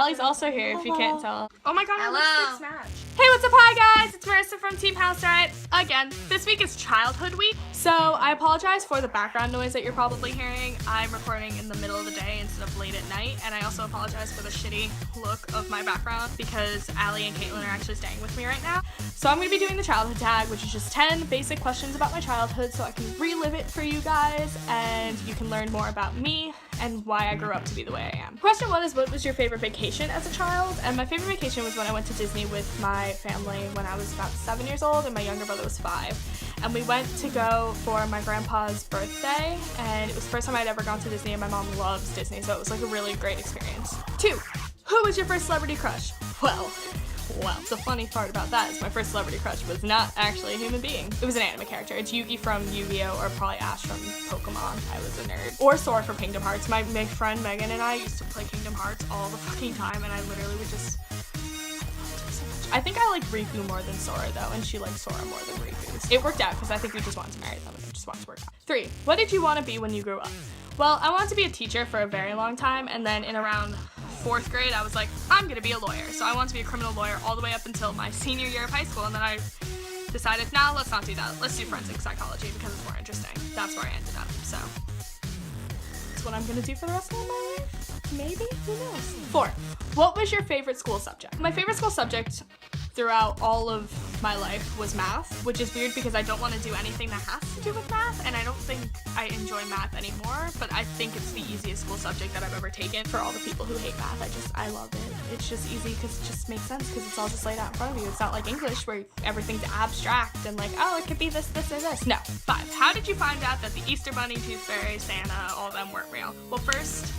Allie's also here if you can't tell. Oh my god, Hello. our lipsticks match. Hey, what's up? Hi guys, it's Marissa from Team House Riot. Again, this week is Childhood Week, so I apologize for the background noise that you're probably hearing. I'm recording in the middle of the day instead of late at night, and I also apologize for the shitty look of my background because Allie and KAITLIN are actually staying with me right now. So I'm going to be doing the childhood tag, which is just 10 basic questions about my childhood so I can relive it for you guys and you can learn more about me and why I grew up to be the way I am. Question 1 is, what was your favorite vacation as a child? And my favorite vacation was when I went to Disney with my family when I was about 7 years old and my younger brother was 5. And we went to go for my grandpa's birthday, and it was the first time I'd ever gone to Disney, and my mom loves Disney, so it was like a really great experience. 2, who was your first celebrity crush? Well, the funny part about that is my first celebrity crush was not actually a human being. It was an anime character. It's Yugi from Yu-Gi-Oh! Or probably Ash from Pokemon. I was a nerd. Or Sora from Kingdom Hearts. My friend Megan and I used to play Kingdom Hearts all the fucking time, and I literally would just... I think I liked Riku more than Sora though, and she liked Sora more than Riku. It worked out because I think we just wanted to marry them and it just wanted to work out. 3, what did you want to be when you grew up? Well, I wanted to be a teacher for a very long time, and then in around 4th grade, I was like, I'm gonna be a lawyer. So I wanted to be a criminal lawyer all the way up until my senior year of high school, and then I decided, nah, let's not do that. Let's do forensic psychology because it's more interesting. That's where I ended up, so. That's what I'm gonna do for the rest of my life. Maybe, who knows? 4, what was your favorite school subject? My favorite school subject throughout all of my life was math, which is weird because I don't want to do anything that has to do with math, and I don't think I enjoy math anymore, but I think it's the easiest school subject that I've ever taken. For all the people who hate math, I love it. It's just easy because it just makes sense because it's all just laid out in front of you. It's not like English where everything's abstract and like, oh, it could be this, this, or this. No. 5, how did you find out that the Easter Bunny, Tooth Fairy, Santa, all of them weren't real? Well, first,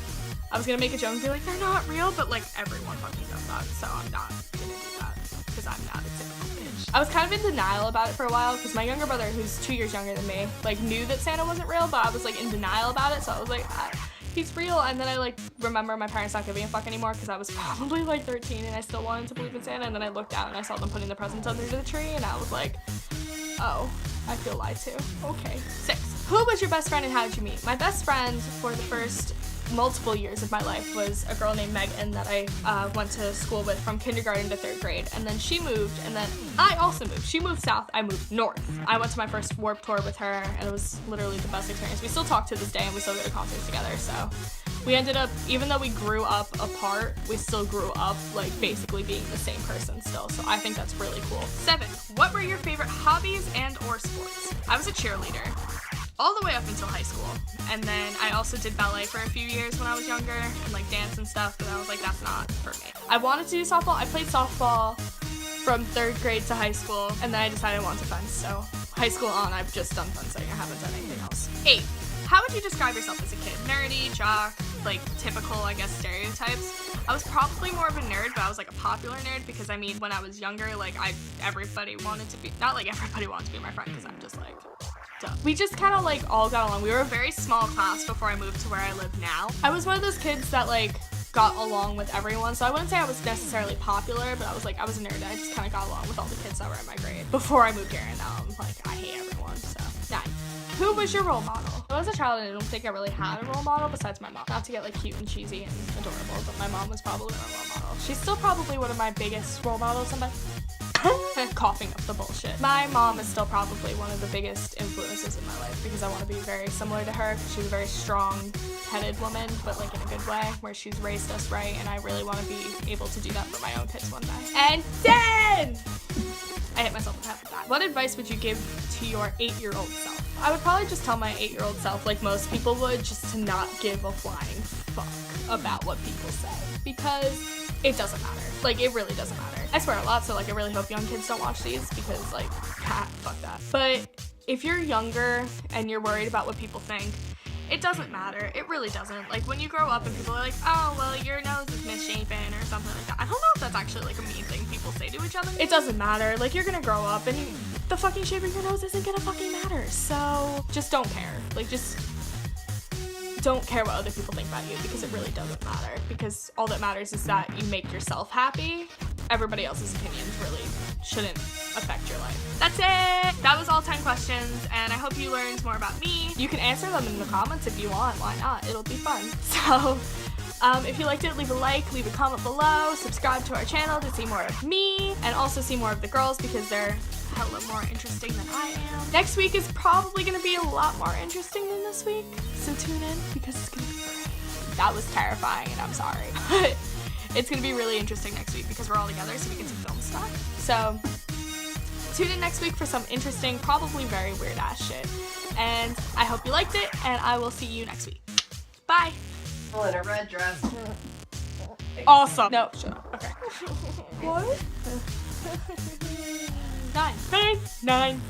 I was gonna make a joke and be like, they're not real, but like everyone fucking does that, so I'm not gonna do that because I'm not a typical bitch. I was kind of in denial about it for a while because my younger brother, who's 2 years younger than me, like knew that Santa wasn't real, but I was like in denial about it, so I was like, he's real. And then I like remember my parents not giving a fuck anymore because I was probably like 13 and I still wanted to believe in Santa, and then I looked out and I saw them putting the presents under the tree and I was like, oh, I feel lied to. Okay. 6, who was your best friend and how did you meet? My best friend for the first multiple years of my life was a girl named Megan that I went to school with from kindergarten to 3rd grade, and then she moved, and then I also moved. She moved south, I moved north. I went to my first Warped Tour with her, and it was literally the best experience. We still talk to this day, and we still go to concerts together, so we ended up, even though we grew up apart, we still grew up like basically being the same person still, so I think that's really cool. 7, what were your favorite hobbies and or sports? I was a cheerleader all the way up until high school, and then I also did ballet for a few years when I was younger and like dance and stuff, but I was like, that's not for me. I wanted to do softball. I played softball from 3rd grade to high school, and then I decided I wanted to fence, so high school on, I've just done fencing. I haven't done anything else. 8, how would you describe yourself as a kid? Nerdy, jock, like typical, I guess, stereotypes. I was probably more of a nerd, but I was like a popular nerd because I mean, when I was younger, like everybody wanted to be, not like everybody wanted to be my friend because I'm just like, duh. We just kind of like all got along. We were a very small class before I moved to where I live now. I was one of those kids that like got along with everyone, so I wouldn't say I was necessarily popular, but I was a nerd and I just kind of got along with all the kids that were in my grade before I moved here, and now I'm like, I hate everyone, so. 9, who was your role model? When I was a child, I don't think I really had a role model besides my mom. Not to get like cute and cheesy and adorable, but my mom was probably my role model. She's still probably one of my biggest role models, and coughing up the bullshit. My mom is still probably one of the biggest influences in my life because I want to be very similar to her. She's a very strong-headed woman, but like in a good way, where she's raised us right, and I really want to be able to do that for my own kids one day. And 10! I hit myself in the head with that. What advice would you give to your 8-year-old self? I would probably just tell my 8-year-old self, like most people would, just to not give a flying fuck about what people say, because it doesn't matter. Like, it really doesn't matter. I swear a lot, so like I really hope young kids don't watch these because like, fuck that. But if you're younger and you're worried about what people think, it doesn't matter. It really doesn't. Like when you grow up and people are like, oh, well, your nose is misshapen or something like that. I don't know if that's actually like a mean thing people say to each other. It doesn't matter. Like you're gonna grow up and the fucking shape of your nose isn't gonna fucking matter. So just don't care. Like just don't care what other people think about you because it really doesn't matter. Because all that matters is that you make yourself happy. Everybody else's opinions really shouldn't affect your life. That's it! That was all 10 questions, and I hope you learned more about me. You can answer them in the comments if you want. Why not? It'll be fun. So If you liked it, leave a like, leave a comment below, subscribe to our channel to see more of me, and also see more of the girls because they're hella more interesting than I am. Next week is probably gonna be a lot more interesting than this week, so tune in because it's gonna be great. That was terrifying and I'm sorry, but it's gonna be really interesting next week because we're all together so we get to film stuff. So tune in next week for some interesting, probably very weird ass shit. And I hope you liked it, and I will see you next week. Bye. In a red dress. Awesome. No, shut up. Okay. What? 9.